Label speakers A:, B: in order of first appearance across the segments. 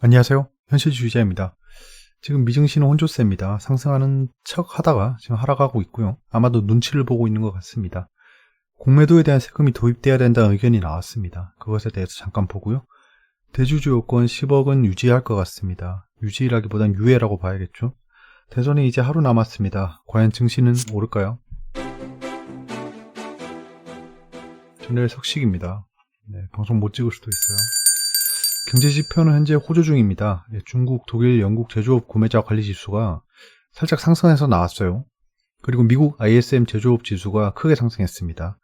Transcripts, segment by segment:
A: 안녕하세요. 현실주의자입니다. 지금 미증시는 혼조세입니다. 상승하는 척 하다가 지금 하락하고 있고요. 아마도 눈치를 보고 있는 것 같습니다. 공매도에 대한 세금이 도입돼야 된다는 의견이 나왔습니다. 그것에 대해서 잠깐 보고요. 대주주 요건 10억은 유지할 것 같습니다. 유지라기보단 유예라고 봐야겠죠. 대선이 이제 하루 남았습니다. 과연 증시는 오를까요? 저 내일 석식입니다. 방송 못 찍을 수도 있어요. 경제지표는 현재 호조 중입니다. 중국, 독일, 영국 제조업 구매자 관리지수가 살짝 상승해서 나왔어요. 그리고 미국 ISM 제조업 지수가 크게 상승했습니다.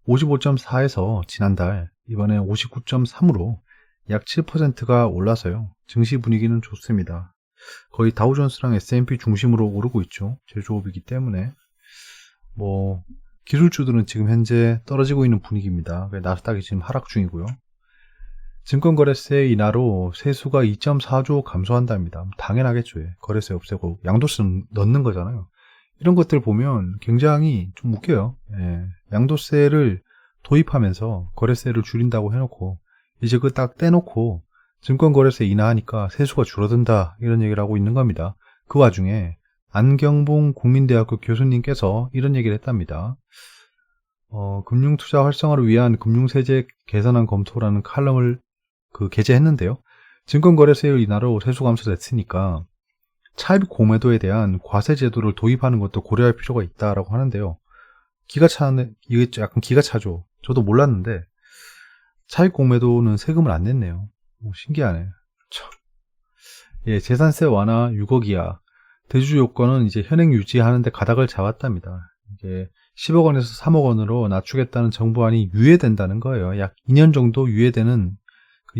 A: 55.4에서 지난달 이번에 59.3으로 약 7%가 올라서요. 증시 분위기는 좋습니다. 거의 다우존스랑 S&P 중심으로 오르고 있죠. 제조업이기 때문에 기술주들은 지금 현재 떨어지고 있는 분위기입니다. 나스닥이 지금 하락 중이고요. 증권거래세 인하로 세수가 2.4조 감소한답니다. 당연하겠죠. 거래세 없애고 양도세 넣는 거잖아요. 이런 것들 보면 굉장히 좀 웃겨요. 양도세를 도입하면서 거래세를 줄인다고 해놓고 이제 그 딱 떼놓고 증권거래세 인하하니까 세수가 줄어든다 이런 얘기를 하고 있는 겁니다. 그 와중에 안경봉 국민대학교 교수님께서 이런 얘기를 했답니다. 금융투자 활성화를 위한 금융세제 개선안 검토라는 칼럼을 게재했는데요. 증권거래세율 인하로 세수 감소됐으니까 차입 공매도에 대한 과세 제도를 도입하는 것도 고려할 필요가 있다라고 하는데요. 이게 약간 기가 차죠. 저도 몰랐는데 차입 공매도는 세금을 안 냈네요. 신기하네. 재산세 완화 6억 이하 대주주 요건은 이제 현행 유지하는데 가닥을 잡았답니다. 이게 10억 원에서 3억 원으로 낮추겠다는 정부안이 유예된다는 거예요. 약 2년 정도 유예되는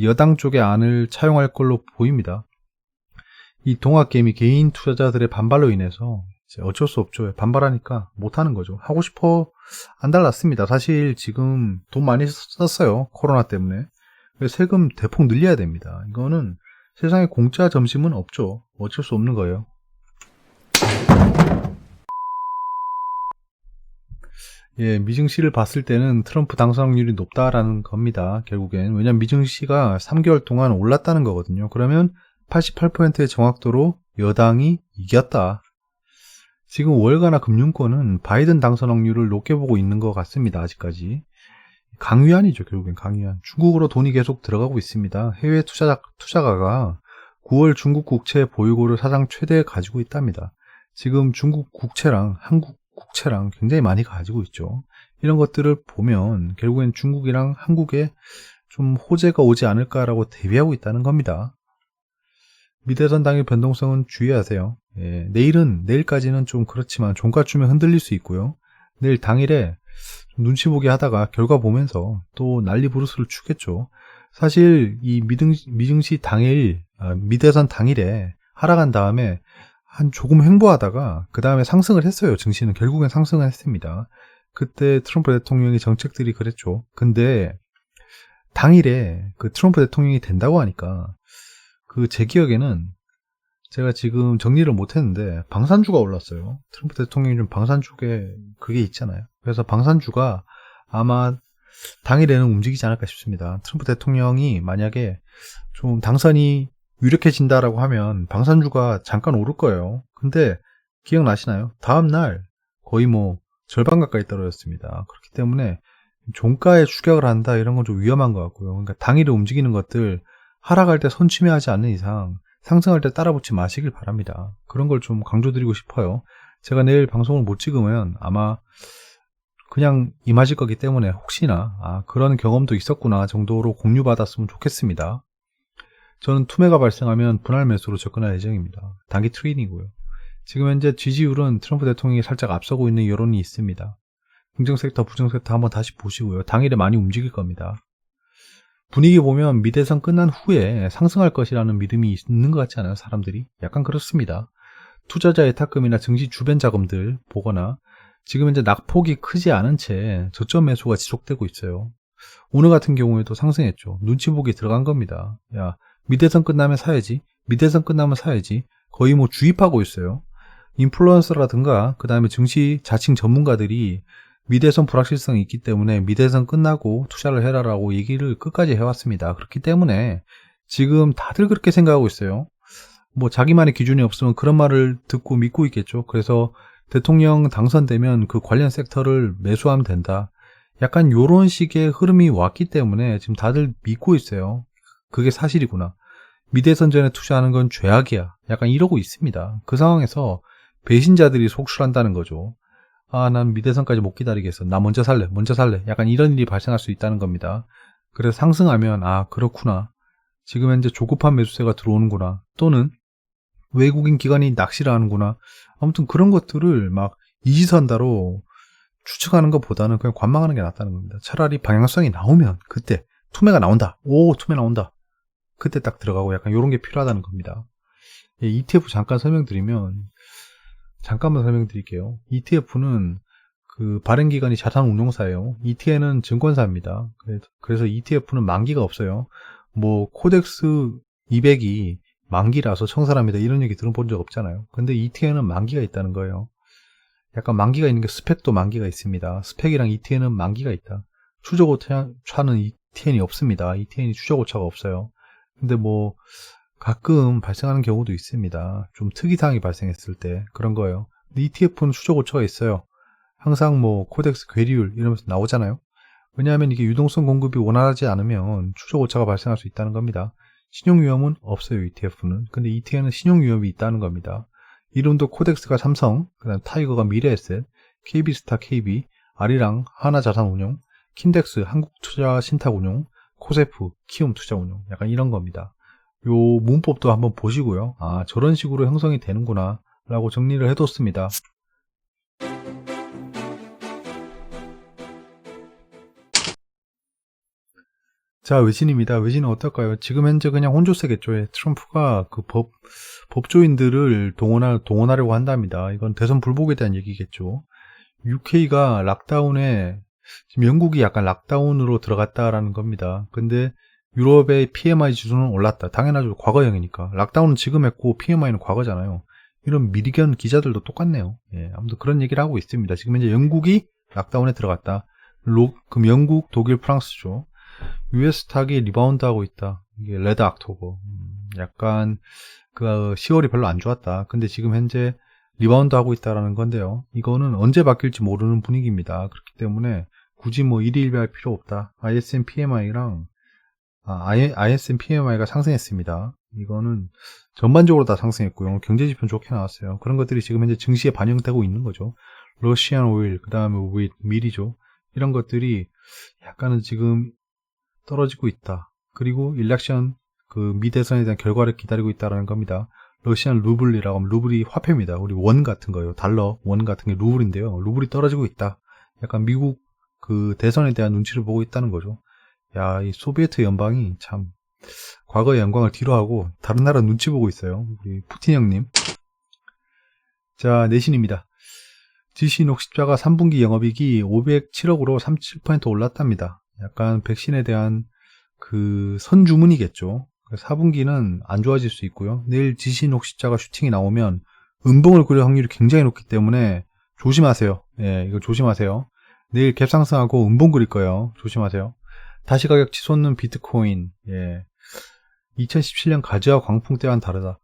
A: 여당 쪽의 안을 차용할 걸로 보입니다. 이 동학개미 개인 투자자들의 반발로 인해서 어쩔 수 없죠. 반발하니까 못하는 거죠. 하고 싶어 안 달랐습니다. 사실 지금 돈 많이 썼어요. 코로나 때문에. 세금 대폭 늘려야 됩니다. 이거는 세상에 공짜 점심은 없죠. 어쩔 수 없는 거예요. 미증시를 봤을 때는 트럼프 당선 확률이 높다라는 겁니다. 결국엔. 왜냐면 미증시가 3개월 동안 올랐다는 거거든요. 그러면 88%의 정확도로 여당이 이겼다. 지금 월가나 금융권은 바이든 당선 확률을 높게 보고 있는 것 같습니다. 아직까지. 강위안이죠. 결국엔 강위안. 중국으로 돈이 계속 들어가고 있습니다. 해외 투자가가 9월 중국 국채 보유고를 사상 최대 가지고 있답니다. 지금 중국 국채랑 한국 국채랑 굉장히 많이 가지고 있죠. 이런 것들을 보면 결국엔 중국이랑 한국에 좀 호재가 오지 않을까라고 대비하고 있다는 겁니다. 미대선 당일 변동성은 주의하세요. 내일까지는 좀 그렇지만 종가주면 흔들릴 수 있고요. 내일 당일에 눈치 보기 하다가 결과 보면서 또 난리 부르스를 추겠죠. 사실 이 미증시 당일, 미대선 당일에 하락한 다음에 한 조금 횡보하다가 그 다음에 상승을 했어요. 증시는 결국엔 상승을 했습니다. 그때 트럼프 대통령의 정책들이 그랬죠. 근데 당일에 트럼프 대통령이 된다고 하니까 제 기억에는 제가 지금 정리를 못했는데 방산주가 올랐어요. 트럼프 대통령이 좀 방산주에 그게 있잖아요. 그래서 방산주가 아마 당일에는 움직이지 않을까 싶습니다. 트럼프 대통령이 만약에 좀 당선이 유력해진다라고 하면 방산주가 잠깐 오를 거예요. 근데 기억나시나요? 다음날 거의 절반 가까이 떨어졌습니다. 그렇기 때문에 종가에 추격을 한다 이런 건 좀 위험한 것 같고요. 그러니까 당일에 움직이는 것들 하락할 때 선취매하지 않는 이상 상승할 때 따라붙지 마시길 바랍니다. 그런 걸 좀 강조드리고 싶어요. 제가 내일 방송을 못 찍으면 아마 그냥 임하실 거기 때문에 혹시나 그런 경험도 있었구나 정도로 공유받았으면 좋겠습니다. 저는 투매가 발생하면 분할 매수로 접근할 예정입니다. 단기 트레이딩이고요. 지금 현재 지지율은 트럼프 대통령이 살짝 앞서고 있는 여론이 있습니다. 긍정 섹터, 부정 섹터 한번 다시 보시고요. 당일에 많이 움직일 겁니다. 분위기 보면 미대선 끝난 후에 상승할 것이라는 믿음이 있는 것 같지 않아요? 사람들이? 약간 그렇습니다. 투자자 예탁금이나 증시 주변 자금들 보거나 지금 현재 낙폭이 크지 않은 채 저점 매수가 지속되고 있어요. 오늘 같은 경우에도 상승했죠. 눈치 보기 들어간 겁니다. 미대선 끝나면 사야지. 미대선 끝나면 사야지. 거의 주입하고 있어요. 인플루언서라든가 그 다음에 증시 자칭 전문가들이 미대선 불확실성이 있기 때문에 미대선 끝나고 투자를 해라라고 얘기를 끝까지 해왔습니다. 그렇기 때문에 지금 다들 그렇게 생각하고 있어요. 뭐 자기만의 기준이 없으면 그런 말을 듣고 믿고 있겠죠. 그래서 대통령 당선되면 그 관련 섹터를 매수하면 된다. 약간 요런 식의 흐름이 왔기 때문에 지금 다들 믿고 있어요. 그게 사실이구나. 미대선전에 투자하는 건 죄악이야. 약간 이러고 있습니다. 그 상황에서 배신자들이 속출한다는 거죠. 아, 난 미대선까지 못 기다리겠어. 나 먼저 살래, 먼저 살래. 약간 이런 일이 발생할 수 있다는 겁니다. 그래서 상승하면, 아, 그렇구나. 지금 현재 조급한 매수세가 들어오는구나. 또는 외국인 기관이 낚시를 하는구나. 아무튼 그런 것들을 막 이지선다로 추측하는 것보다는 그냥 관망하는 게 낫다는 겁니다. 차라리 방향성이 나오면 그때 투매가 나온다. 오, 투매 나온다. 그때 딱 들어가고 약간 이런 게 필요하다는 겁니다. ETF 잠깐만 설명드릴게요. ETF는 그 발행기관이 자산운용사예요. ETN은 증권사입니다. 그래서 ETF는 만기가 없어요. 뭐 코덱스 200이 만기라서 청산합니다. 이런 얘기 들어본 적 없잖아요. 근데 ETN은 만기가 있다는 거예요. 약간 만기가 있는 게 스펙도 만기가 있습니다. 스펙이랑 ETN은 만기가 있다. 추적오차는 ETN이 없습니다. ETN이 추적오차가 없어요. 근데 뭐 가끔 발생하는 경우도 있습니다. 좀 특이사항이 발생했을 때 그런 거예요. 근데 ETF는 추적오차가 있어요. 항상 뭐 코덱스 괴리율 이러면서 나오잖아요. 왜냐하면 이게 유동성 공급이 원활하지 않으면 추적오차가 발생할 수 있다는 겁니다. 신용위험은 없어요, ETF는. 근데 ETN은 신용위험이 있다는 겁니다. 이름도 코덱스가 삼성, 그다음 타이거가 미래에셋, KB스타 KB, 아리랑 하나자산운용, 킨덱스 한국투자신탁운용, 코세프 키움투자운용, 약간 이런 겁니다. 요 문법도 한번 보시고요. 아, 저런 식으로 형성이 되는구나 라고 정리를 해뒀습니다. 자, 외신입니다. 외신은 어떨까요? 지금 현재 그냥 혼조세겠죠. 예, 트럼프가 그 법조인들을 동원하려고 한답니다. 이건 대선 불복에 대한 얘기겠죠. UK가 지금 영국이 약간 락다운으로 들어갔다라는 겁니다. 근데 유럽의 PMI 지수는 올랐다. 당연하죠. 과거형이니까. 락다운은 지금 했고 PMI는 과거잖아요. 이런 미리견 기자들도 똑같네요. 예, 아무튼 그런 얘기를 하고 있습니다. 지금 현재 영국이 락다운에 들어갔다. 그럼 영국, 독일, 프랑스죠. US 스탁이 리바운드하고 있다. 이게 레드 악토버. 약간 그 10월이 별로 안 좋았다. 근데 지금 현재 리바운드하고 있다라는 건데요. 이거는 언제 바뀔지 모르는 분위기입니다. 그렇기 때문에 굳이 뭐 일희일비할 필요 없다. ISM PMI가 상승했습니다. 이거는 전반적으로 다 상승했고요. 경제지표 좋게 나왔어요. 그런 것들이 지금 현재 증시에 반영되고 있는 거죠. 러시안 오일, 그 다음에 밀이죠. 이런 것들이 약간은 지금 떨어지고 있다. 그리고 일렉션 그 미대선에 대한 결과를 기다리고 있다는 겁니다. 러시안 루블이라고 하면 루블이 화폐입니다. 우리 원 같은 거예요. 달러, 원 같은 게 루블인데요. 루블이 떨어지고 있다. 약간 미국 그 대선에 대한 눈치를 보고 있다는 거죠. 야, 이 소비에트 연방이 참 과거의 영광을 뒤로하고 다른 나라 눈치 보고 있어요. 우리 푸틴 형님. 자, 내신입니다. GC녹십자가 3분기 영업이익이 507억으로 37% 올랐답니다. 약간 백신에 대한 그 선주문이겠죠. 4분기는 안 좋아질 수 있고요. 내일 GC녹십자가 슈팅이 나오면 음봉을 그릴 확률이 굉장히 높기 때문에 조심하세요. 예, 이거 조심하세요. 내일 갭 상승하고 음봉 그릴 거예요. 조심하세요. 다시 가격 치솟는 비트코인. 예. 2017년 가즈와 광풍 때와는 다르다.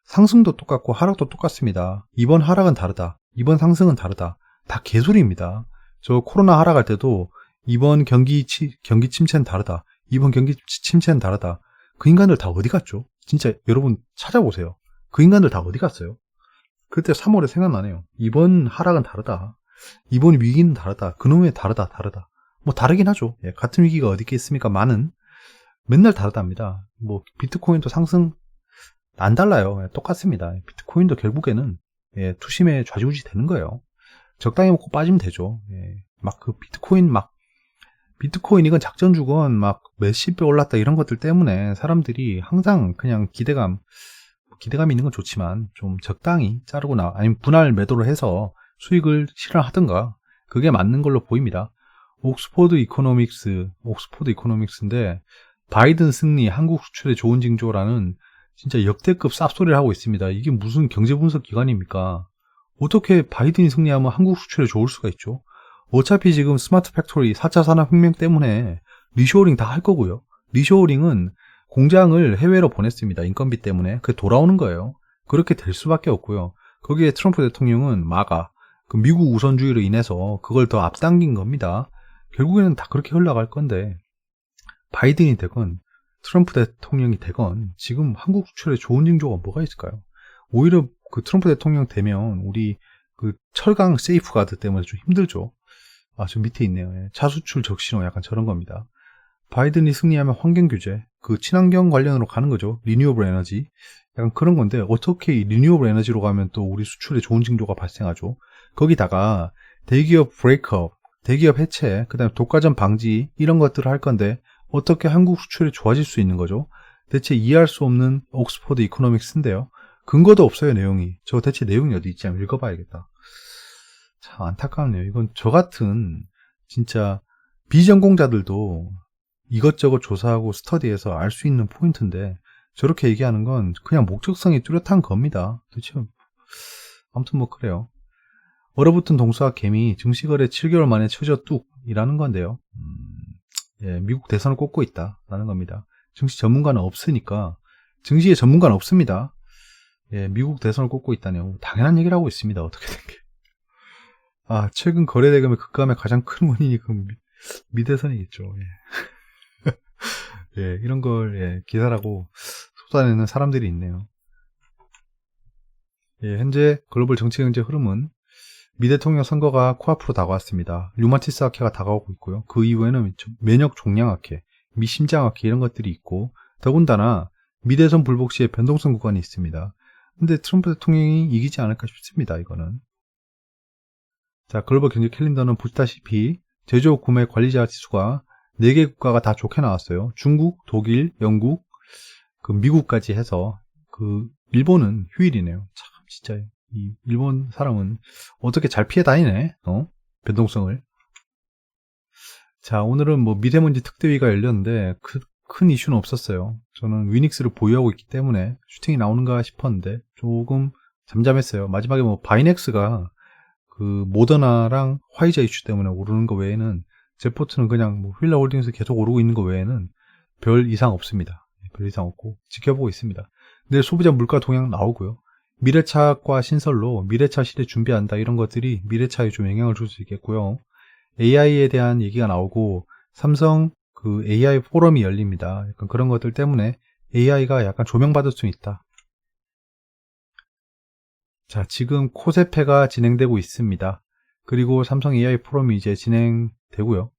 A: 상승도 똑같고 하락도 똑같습니다. 이번 하락은 다르다. 이번 상승은 다르다. 다 개소리입니다. 저 코로나 하락할 때도 이번 경기 침체는 다르다. 이번 경기 침체는 다르다. 그 인간들 다 어디 갔죠? 진짜 여러분 찾아보세요. 그 인간들 다 어디 갔어요? 그때 3월에 생각나네요. 이번 하락은 다르다. 이번 위기는 다르다. 그놈의 다르다. 뭐 다르긴 하죠. 예, 같은 위기가 어디 있겠습니까? 맨날 다르답니다. 뭐 비트코인도 상승 안 달라요. 예, 똑같습니다. 비트코인도 결국에는 예, 투심에 좌지우지 되는 거예요. 적당히 먹고 빠지면 되죠. 예, 막 그 비트코인 이건 작전주건 막 몇십 배 올랐다 이런 것들 때문에 사람들이 항상 그냥 기대감이 있는 건 좋지만 좀 적당히 자르고 아니면 분할 매도를 해서 수익을 실현하든가 그게 맞는 걸로 보입니다. 옥스포드 이코노믹스인데 바이든 승리 한국 수출에 좋은 징조라는 진짜 역대급 쌉소리를 하고 있습니다. 이게 무슨 경제분석 기관입니까? 어떻게 바이든이 승리하면 한국 수출에 좋을 수가 있죠? 어차피 지금 스마트 팩토리 4차 산업혁명 때문에 리쇼어링 다 할 거고요. 리쇼어링은 공장을 해외로 보냈습니다. 인건비 때문에. 그게 돌아오는 거예요. 그렇게 될 수밖에 없고요. 거기에 트럼프 대통령은 그 미국 우선주의로 인해서 그걸 더 앞당긴 겁니다. 결국에는 다 그렇게 흘러갈 건데, 바이든이 되건 트럼프 대통령이 되건 지금 한국 수출에 좋은 징조가 뭐가 있을까요? 오히려 그 트럼프 대통령 되면 우리 그 철강 세이프가드 때문에 좀 힘들죠. 저 밑에 있네요. 차수출 적신호 약간 저런 겁니다. 바이든이 승리하면 환경 규제, 그 친환경 관련으로 가는 거죠. 리뉴어블 에너지. 약간 그런 건데, 어떻게 이 리뉴어블 에너지로 가면 또 우리 수출에 좋은 징조가 발생하죠. 거기다가 대기업 브레이크업, 대기업 해체, 그 다음에 독과점 방지 이런 것들을 할 건데 어떻게 한국 수출이 좋아질 수 있는 거죠? 대체 이해할 수 없는 옥스퍼드 이코노믹스인데요. 근거도 없어요, 내용이. 저 대체 내용이 어디 있지? 한번 읽어봐야겠다. 참 안타깝네요. 이건 저 같은 진짜 비전공자들도 이것저것 조사하고 스터디해서 알 수 있는 포인트인데 저렇게 얘기하는 건 그냥 목적성이 뚜렷한 겁니다. 도대체 아무튼 뭐 그래요. 얼어붙은 동수와 개미 증시거래 7개월 만에 최저 뚝이라는 건데요. 미국 대선을 꼽고 있다라는 겁니다. 증시 전문가는 없으니까 증시에 전문가는 없습니다. 미국 대선을 꼽고 있다네요. 당연한 얘기를 하고 있습니다. 어떻게 된 게. 최근 거래 대금의 급감의 가장 큰 원인이 그 미대선이겠죠. 이런 걸 기사라고 쏟아내는 사람들이 있네요. 현재 글로벌 정치 경제 흐름은 미 대통령 선거가 코앞으로 다가왔습니다. 류마티스 학회가 다가오고 있고요. 그 이후에는 면역 종양 학회, 미 심장 학회 이런 것들이 있고 더군다나 미 대선 불복 시에 변동성 구간이 있습니다. 근데 트럼프 대통령이 이기지 않을까 싶습니다. 이거는. 자, 글로벌 경제 캘린더는 보시다시피 제조업 구매 관리자 지수가 4개 국가가 다 좋게 나왔어요. 중국, 독일, 영국, 그 미국까지 해서 그 일본은 휴일이네요. 참 진짜 이 일본 사람은 어떻게 잘 피해 다니네. 변동성을. 자, 오늘은 뭐 미세먼지 특대위가 열렸는데 큰 이슈는 없었어요. 저는 위닉스를 보유하고 있기 때문에 슈팅이 나오는가 싶었는데 조금 잠잠했어요. 마지막에 뭐 바이넥스가 그 모더나랑 화이자 이슈 때문에 오르는 거 외에는 제포트는 그냥 뭐 휠라 홀딩스 계속 오르고 있는 거 외에는 별 이상 없습니다. 별 이상 없고 지켜보고 있습니다. 내일 소비자 물가 동향 나오고요. 미래차과 신설로 미래차 시대 준비한다 이런 것들이 미래차에 좀 영향을 줄 수 있겠고요. AI에 대한 얘기가 나오고 삼성 그 AI 포럼이 열립니다. 약간 그런 것들 때문에 AI가 약간 조명받을 수 있다. 자, 지금 코세페가 진행되고 있습니다. 그리고 삼성 AI 포럼이 이제 진행되고요.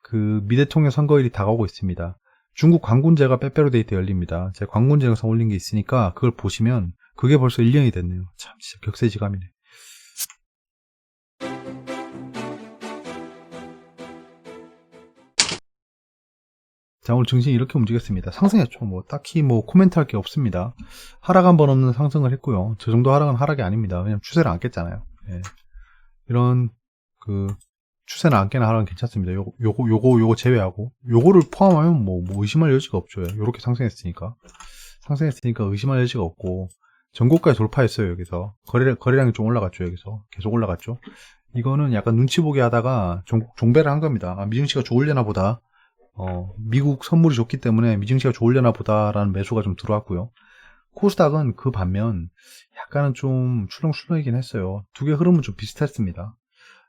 A: 그 미 대통령 선거일이 다가오고 있습니다. 중국 광군제가 빼빼로데이트 열립니다. 제가 광군제 영상 올린 게 있으니까 그걸 보시면 그게 벌써 1년이 됐네요. 참 진짜 격세지감이네. 자, 오늘 증시 이렇게 움직였습니다. 상승했죠. 뭐 딱히 뭐 코멘트 할 게 없습니다. 하락 한 번 없는 상승을 했고요. 저 정도 하락은 하락이 아닙니다. 왜냐면 추세를 안 깼잖아요. 이런 그 추세는 안 깨나 하락은 괜찮습니다. 요거 제외하고 요거를 포함하면 뭐 의심할 여지가 없죠. 요렇게 상승했으니까 의심할 여지가 없고 전고가에 돌파했어요. 여기서 거래량이 좀 올라갔죠. 여기서 계속 올라갔죠. 이거는 약간 눈치 보기 하다가 종배를 한 겁니다. 미증시가 좋으려나 보다. 미국 선물이 좋기 때문에 미증시가 좋으려나 보다라는 매수가 좀 들어왔고요. 코스닥은 그 반면 약간은 좀 출렁출렁이긴 했어요. 두 개 흐름은 좀 비슷했습니다.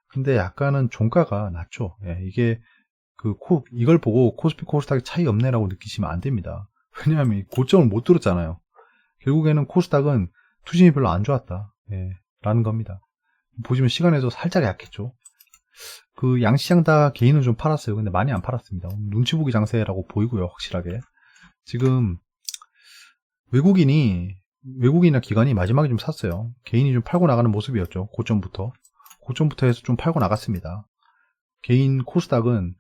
A: 근데 약간은 종가가 낮죠. 이게 이걸 보고 코스피 코스닥이 차이 없네라고 느끼시면 안 됩니다. 왜냐하면 고점을 못 뚫었잖아요. 결국에는 코스닥은 투심이 별로 안 좋았다. 라는 겁니다. 보시면 시간에도 살짝 약했죠. 그 양시장 다 개인은 좀 팔았어요. 근데 많이 안 팔았습니다. 눈치 보기 장세라고 보이고요. 확실하게. 지금 외국인이나 기관이 마지막에 좀 샀어요. 개인이 좀 팔고 나가는 모습이었죠. 고점부터 해서 좀 팔고 나갔습니다. 개인 코스닥은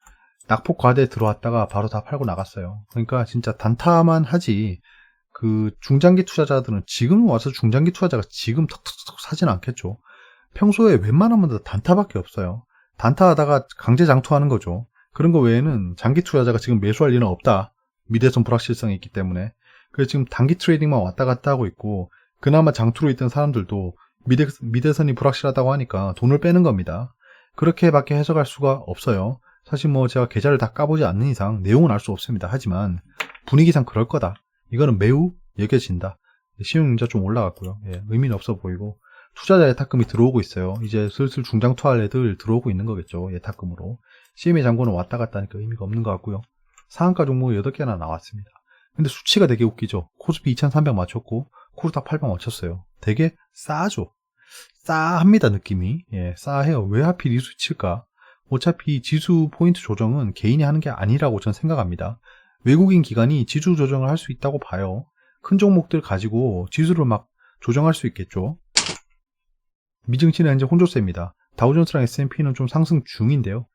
A: 낙폭 과대 들어왔다가 바로 다 팔고 나갔어요. 그러니까 진짜 단타만 하지 그 중장기 투자자들은 지금 와서 중장기 투자자가 지금 턱턱턱 사진 않겠죠. 평소에 웬만하면 다 단타밖에 없어요. 단타하다가 강제 장투하는 거죠. 그런 거 외에는 장기 투자자가 지금 매수할 일은 없다. 미대선 불확실성이 있기 때문에. 그래서 지금 단기 트레이딩만 왔다 갔다 하고 있고 그나마 장투로 있던 사람들도 미대선이 불확실하다고 하니까 돈을 빼는 겁니다. 그렇게밖에 해석할 수가 없어요. 사실 뭐 제가 계좌를 다 까보지 않는 이상 내용은 알 수 없습니다. 하지만 분위기상 그럴 거다. 이거는 매우 여겨진다. 신용융자 좀 올라갔고요. 예, 의미는 없어 보이고 투자자 예탁금이 들어오고 있어요. 이제 슬슬 중장 투자할 애들 들어오고 있는 거겠죠. 예탁금으로. CMA 잔고는 왔다 갔다 하니까 의미가 없는 것 같고요. 상한가 종목 8개나 나왔습니다. 근데 수치가 되게 웃기죠. 코스피 2300 맞췄고 코스닥 800 맞췄어요. 되게 싸죠. 싸합니다, 느낌이. 예, 싸해요. 왜 하필 이 수치일까? 어차피 지수 포인트 조정은 개인이 하는 게 아니라고 저는 생각합니다. 외국인 기관이 지수 조정을 할 수 있다고 봐요. 큰 종목들 가지고 지수를 막 조정할 수 있겠죠. 미증시는 현재 혼조세입니다. 다우존스랑 S&P는 좀 상승 중인데요.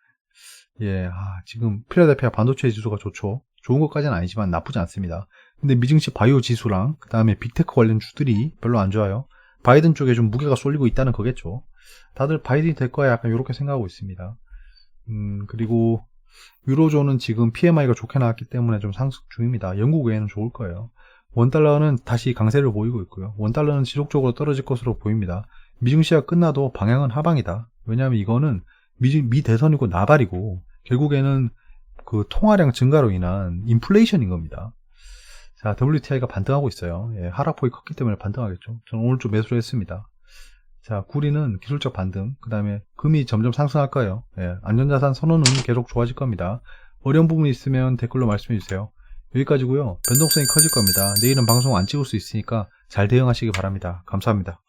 A: 예, 지금 필라델피아 반도체 지수가 좋죠. 좋은 것까지는 아니지만 나쁘지 않습니다. 근데 미증시 바이오 지수랑 그 다음에 빅테크 관련 주들이 별로 안 좋아요. 바이든 쪽에 좀 무게가 쏠리고 있다는 거겠죠. 다들 바이든이 될 거야 약간 이렇게 생각하고 있습니다. 그리고 유로존은 지금 PMI가 좋게 나왔기 때문에 좀 상승 중입니다. 영국 외에는 좋을 거예요. 원달러는 다시 강세를 보이고 있고요. 원달러는 지속적으로 떨어질 것으로 보입니다. 미증시가 끝나도 방향은 하방이다. 왜냐하면 이거는 미 대선이고 나발이고 결국에는 그 통화량 증가로 인한 인플레이션인 겁니다. 자, WTI가 반등하고 있어요. 예, 하락폭이 컸기 때문에 반등하겠죠. 저는 오늘 좀 매수를 했습니다. 자, 구리는 기술적 반등, 그 다음에 금이 점점 상승할 거예요. 예, 안전자산 선호는 계속 좋아질 겁니다. 어려운 부분이 있으면 댓글로 말씀해 주세요. 여기까지고요. 변동성이 커질 겁니다. 내일은 방송 안 찍을 수 있으니까 잘 대응하시기 바랍니다. 감사합니다.